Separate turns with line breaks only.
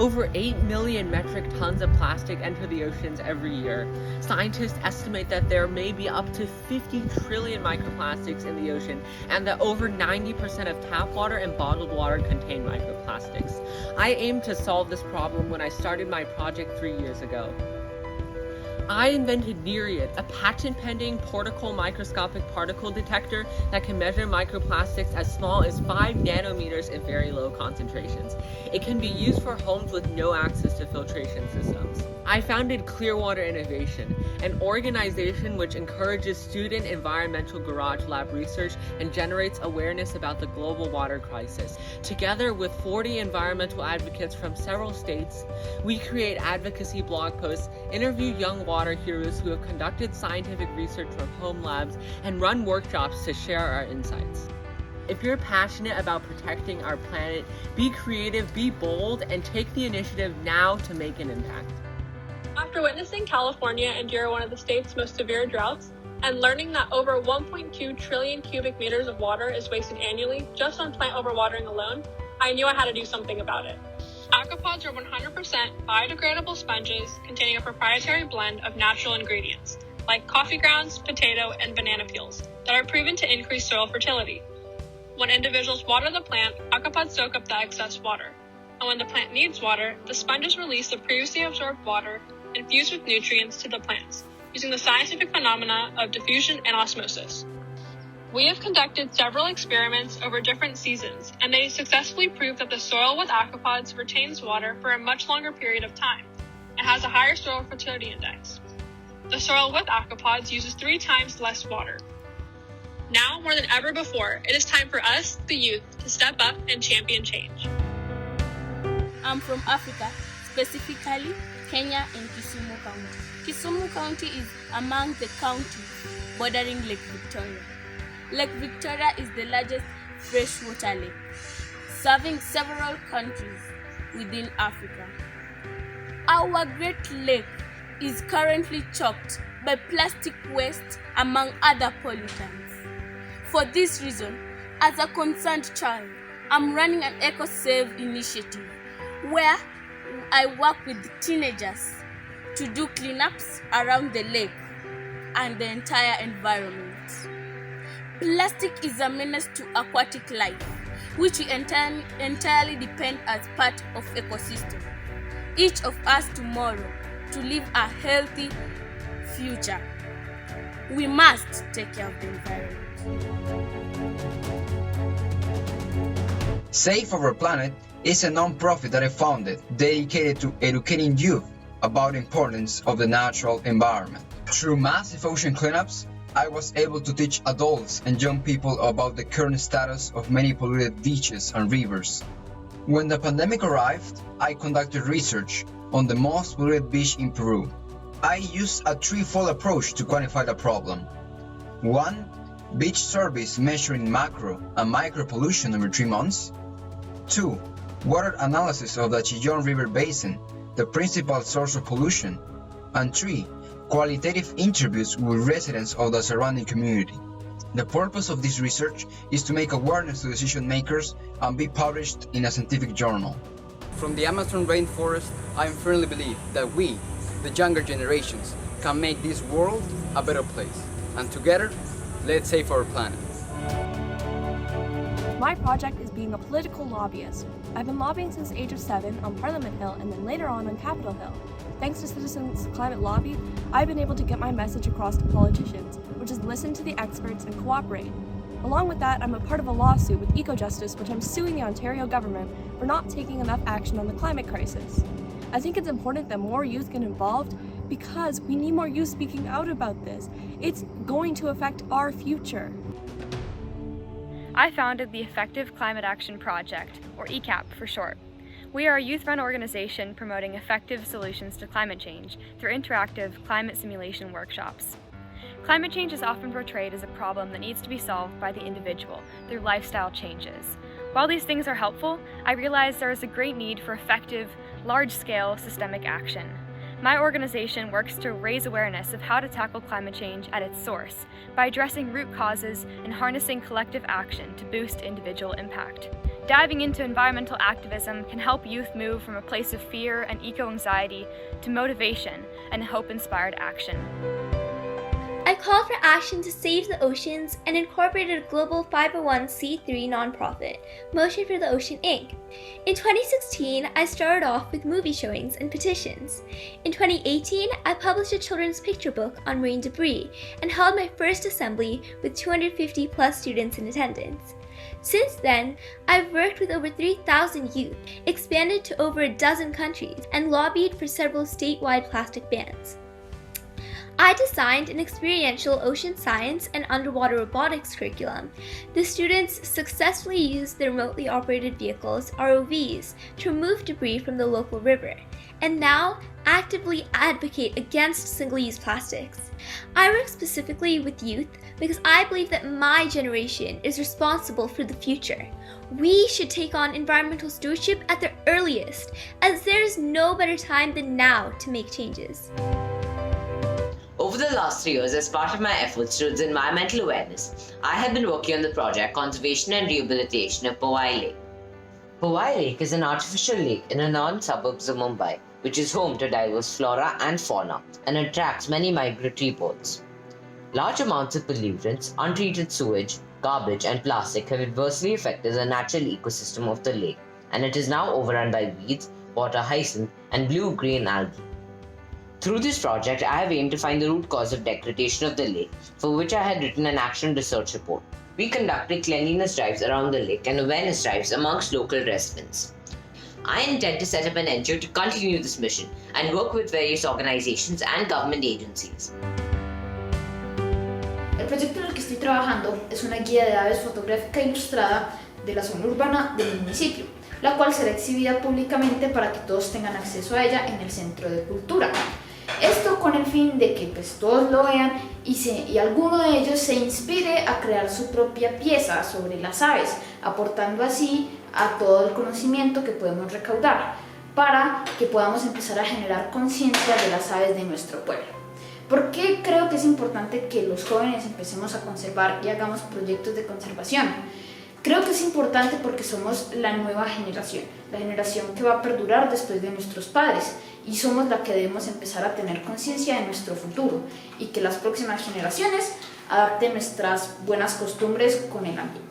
Over 8 million metric tons of plastic enter the oceans every year. Scientists estimate that there may be up to 50 trillion microplastics in the ocean, and that over 90% of tap water and bottled water contain microplastics. I aimed to solve this problem when I started my project 3 years ago. I invented Nereid, a patent-pending portable microscopic particle detector that can measure microplastics as small as 5 nanometers in very low concentrations. It can be used for homes with no access to filtration systems. I founded Clearwater Innovation, an organization which encourages student environmental garage lab research and generates awareness about the global water crisis. Together with 40 environmental advocates from several states, we create advocacy blog posts, interview young water heroes who have conducted scientific research from home labs, and run workshops to share our insights. If you're passionate about protecting our planet, be creative, be bold, and take the initiative now to make an impact.
After witnessing California endure one of the state's most severe droughts, and learning that over 1.2 trillion cubic meters of water is wasted annually just on plant overwatering alone, I knew I had to do something about it. Aquapods are 100% biodegradable sponges containing a proprietary blend of natural ingredients, like coffee grounds, potato, and banana peels, that are proven to increase soil fertility. When individuals water the plant, aquapods soak up the excess water. And when the plant needs water, the sponges release the previously absorbed water infused with nutrients to the plants, using the scientific phenomena of diffusion and osmosis. We have conducted several experiments over different seasons, and they successfully proved that the soil with aquapods retains water for a much longer period of time and has a higher soil fertility index. The soil with aquapods uses 3 times less water. Now, more than ever before, it is time for us, the youth, to step up and champion change.
I'm from Africa, specifically Kenya and Kisumu County. Kisumu County is among the counties bordering Lake Victoria. Lake Victoria is the largest freshwater lake, serving several countries within Africa. Our Great Lake is currently choked by plastic waste, among other pollutants. For this reason, as a concerned child, I'm running an eco-save initiative where I work with teenagers to do cleanups around the lake and the entire environment. Plastic is a menace to aquatic life, which we entirely depend as part of ecosystem. Each of us tomorrow to live a healthy future. We must take care of the environment.
Save Our Planet is a non-profit that I founded dedicated to educating youth about the importance of the natural environment. Through massive ocean cleanups, I was able to teach adults and young people about the current status of many polluted beaches and rivers. When the pandemic arrived, I conducted research on the most polluted beach in Peru. I used a threefold approach to quantify the problem. 1. Beach surveys measuring macro and micro pollution over 3 months. 2. Water analysis of the Chillon River Basin, the principal source of pollution. And 3. Qualitative interviews with residents of the surrounding community. The purpose of this research is to make awareness to decision makers and be published in a scientific journal.
From the Amazon rainforest, I firmly believe that we, the younger generations, can make this world a better place. And together, let's save our planet.
My project is being a political lobbyist. I've been lobbying since the age of 7 on Parliament Hill and then later on Capitol Hill. Thanks to Citizens Climate Lobby, I've been able to get my message across to politicians, which is listen to the experts and cooperate. Along with that, I'm a part of a lawsuit with EcoJustice, which I'm suing the Ontario government for not taking enough action on the climate crisis. I think it's important that more youth get involved because we need more youth speaking out about this. It's going to affect our future.
I founded the Effective Climate Action Project, or ECAP for short. We are a youth-run organization promoting effective solutions to climate change through interactive climate simulation workshops. Climate change is often portrayed as a problem that needs to be solved by the individual through lifestyle changes. While these things are helpful, I realize there is a great need for effective, large-scale systemic action. My organization works to raise awareness of how to tackle climate change at its source by addressing root causes and harnessing collective action to boost individual impact. Diving into environmental activism can help youth move from a place of fear and eco-anxiety to motivation and hope-inspired action.
I called for action to save the oceans and incorporated a global 501c3 nonprofit, Motion for the Ocean Inc. In 2016, I started off with movie showings and petitions. In 2018, I published a children's picture book on marine debris and held my first assembly with 250 plus students in attendance. Since then, I've worked with over 3,000 youth, expanded to over a dozen countries, and lobbied for several statewide plastic bans. I designed an experiential ocean science and underwater robotics curriculum. The students successfully used their remotely operated vehicles, ROVs, to remove debris from the local river, and now actively advocate against single-use plastics. I work specifically with youth because I believe that my generation is responsible for the future. We should take on environmental stewardship at the earliest, as there is no better time than now to make changes.
Over the last 3 years, as part of my efforts towards environmental awareness, I have been working on the project Conservation and Rehabilitation of Powai Lake. Powai Lake is an artificial lake in the northern suburbs of Mumbai, which is home to diverse flora and fauna and attracts many migratory birds. Large amounts of pollutants, untreated sewage, garbage, and plastic have adversely affected the natural ecosystem of the lake, and it is now overrun by weeds, water hyacinth, and blue-green algae. Through this project, I have aimed to find the root cause of degradation of the lake, for which I had written an action research report. We conducted cleanliness drives around the lake and awareness drives amongst local residents. I intend to set up an NGO to continue this mission and work with various organizations and government agencies.
El proyecto en el que estoy trabajando es una guía de aves fotográfica ilustrada de la zona urbana del municipio, la cual será exhibida públicamente para que todos tengan acceso a ella en el Centro de Cultura. Esto con el fin de que todos lo vean y alguno de ellos se inspire a crear su propia pieza sobre las aves, aportando así a todo el conocimiento que podemos recaudar para que podamos empezar a generar conciencia de las aves de nuestro pueblo. ¿Por qué creo que es importante que los jóvenes empecemos a conservar y hagamos proyectos de conservación? Creo que es importante porque somos la nueva generación, la generación que va a perdurar después de nuestros padres, y somos la que debemos empezar a tener conciencia de nuestro futuro y que las próximas generaciones adapten nuestras buenas costumbres con el ambiente.